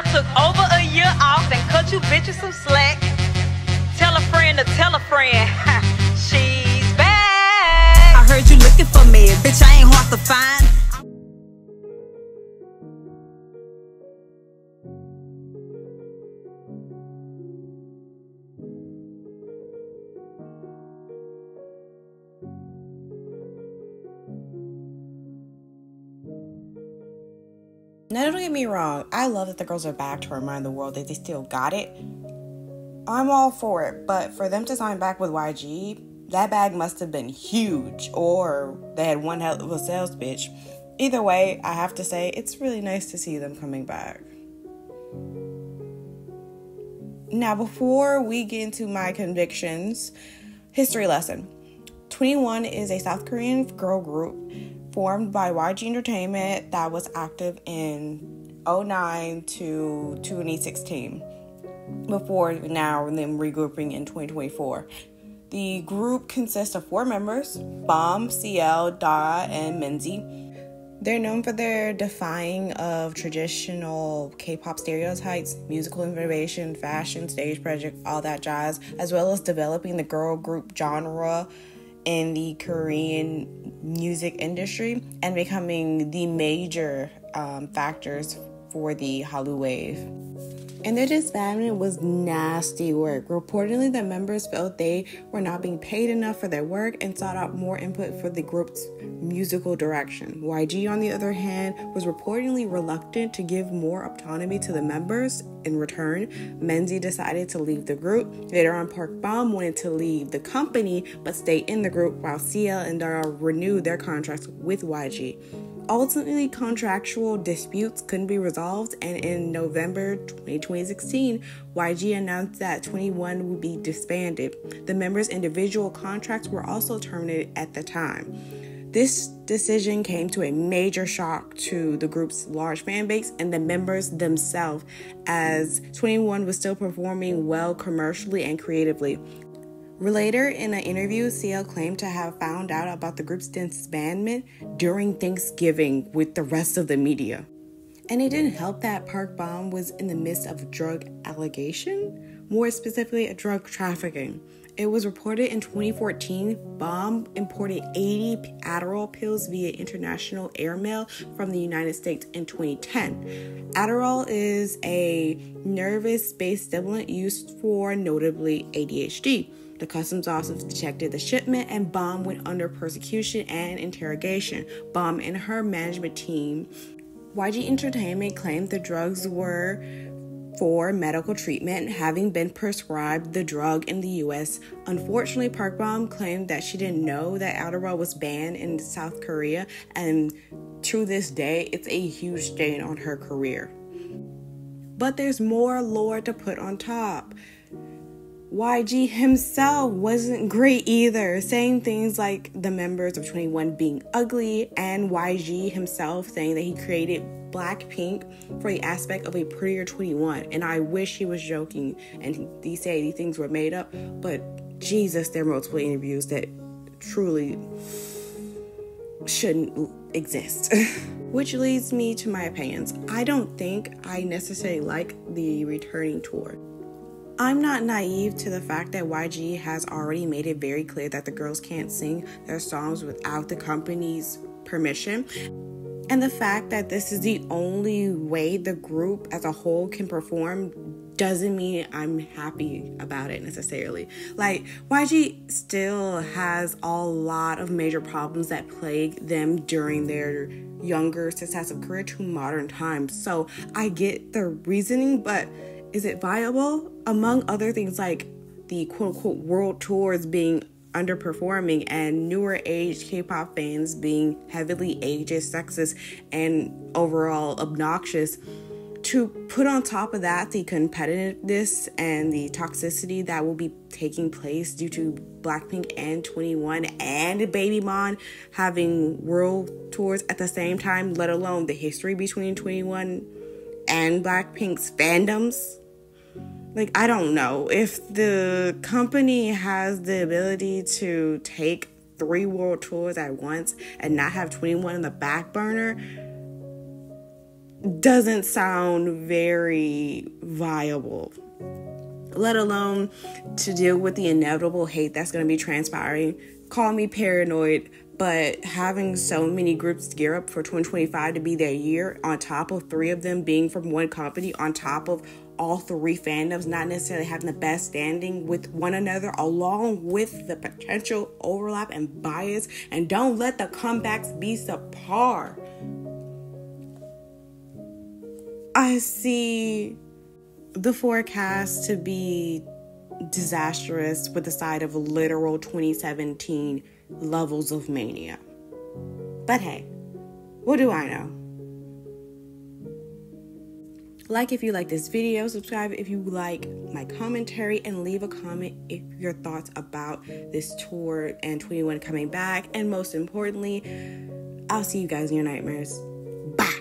I took over a year off and cut you bitches some slack. Tell a friend to tell a friend. She's back. I heard you looking for me, bitch, I ain't hard to find. Now, don't get me wrong, I love that the girls are back to remind the world that they still got it. I'm all for it, but for them to sign back with YG, that bag must have been huge, or they had one hell of a sales pitch. Either way, I have to say, it's really nice to see them coming back. Now, before we get into my convictions, history lesson. 21 is a South Korean girl group formed by YG Entertainment that was active in 2009 to 2016, before now them regrouping in 2024. The group consists of 4 members: Bom, CL, Da, and Minzy. They're known for their defying of traditional K-pop stereotypes, musical innovation, fashion, stage project, all that jazz, as well as developing the girl group genre in the Korean music industry and becoming the major factors for the Hallyu wave. And their disbandment was nasty work. Reportedly, the members felt they were not being paid enough for their work and sought out more input for the group's musical direction. YG, on the other hand, was reportedly reluctant to give more autonomy to the members. In return, Minzy decided to leave the group. Later on, Park Bom wanted to leave the company but stay in the group, while CL and Dara renewed their contracts with YG. Ultimately, contractual disputes couldn't be resolved, and in November 2016, YG announced that 21 would be disbanded. The members' individual contracts were also terminated at the time. This decision came to a major shock to the group's large fan base and the members themselves, as 21 was still performing well commercially and creatively. Later, in an interview, CL claimed to have found out about the group's disbandment during Thanksgiving with the rest of the media. And it didn't help that Park Bom was in the midst of a drug allegation, more specifically a drug trafficking. It was reported in 2014, Bom imported 80 Adderall pills via international airmail from the United States in 2010. Adderall is a nervous-based stimulant used for, notably, ADHD. The customs office detected the shipment, and Bom went under persecution and interrogation. Bom and her management team, YG Entertainment, claimed the drugs were for medical treatment, having been prescribed the drug in the U.S. Unfortunately, Park Bom claimed that she didn't know that Adderall was banned in South Korea, and to this day, it's a huge stain on her career. But there's more lore to put on top. YG himself wasn't great either, saying things like the members of 21 being ugly, and YG himself saying that he created Blackpink for the aspect of a prettier 21. And I wish he was joking and he said these things were made up, but Jesus, there are multiple interviews that truly shouldn't exist. Which leads me to my opinions. I don't think I necessarily like the returning tour. I'm not naive to the fact that YG has already made it very clear that the girls can't sing their songs without the company's permission. And the fact that this is the only way the group as a whole can perform doesn't mean I'm happy about it necessarily. Like, YG still has a lot of major problems that plague them during their younger, successive career to modern times. So I get the reasoning, but is it viable? Among other things like the quote-unquote world tours being underperforming and newer age K-pop fans being heavily ageist, sexist, and overall obnoxious. To put on top of that the competitiveness and the toxicity that will be taking place due to Blackpink and 21 and Baby Mon having world tours at the same time, let alone the history between 21 and Blackpink's fandoms. Like, I don't know. If the company has the ability to take 3 world tours at once and not have 21 in the back burner, doesn't sound very viable, let alone to deal with the inevitable hate that's going to be transpiring. Call me paranoid, but having so many groups gear up for 2025 to be their year, on top of 3 of them being from one company, on top of all 3 fandoms not necessarily having the best standing with one another, along with the potential overlap and bias, and don't let the comebacks be subpar. I see the forecast to be disastrous with the side of literal 2017 levels of mania. But hey, what do I know? Like if you like this video, subscribe if you like my commentary, and leave a comment if your thoughts about this tour and 21 coming back. And most importantly, I'll see you guys in your nightmares. Bye.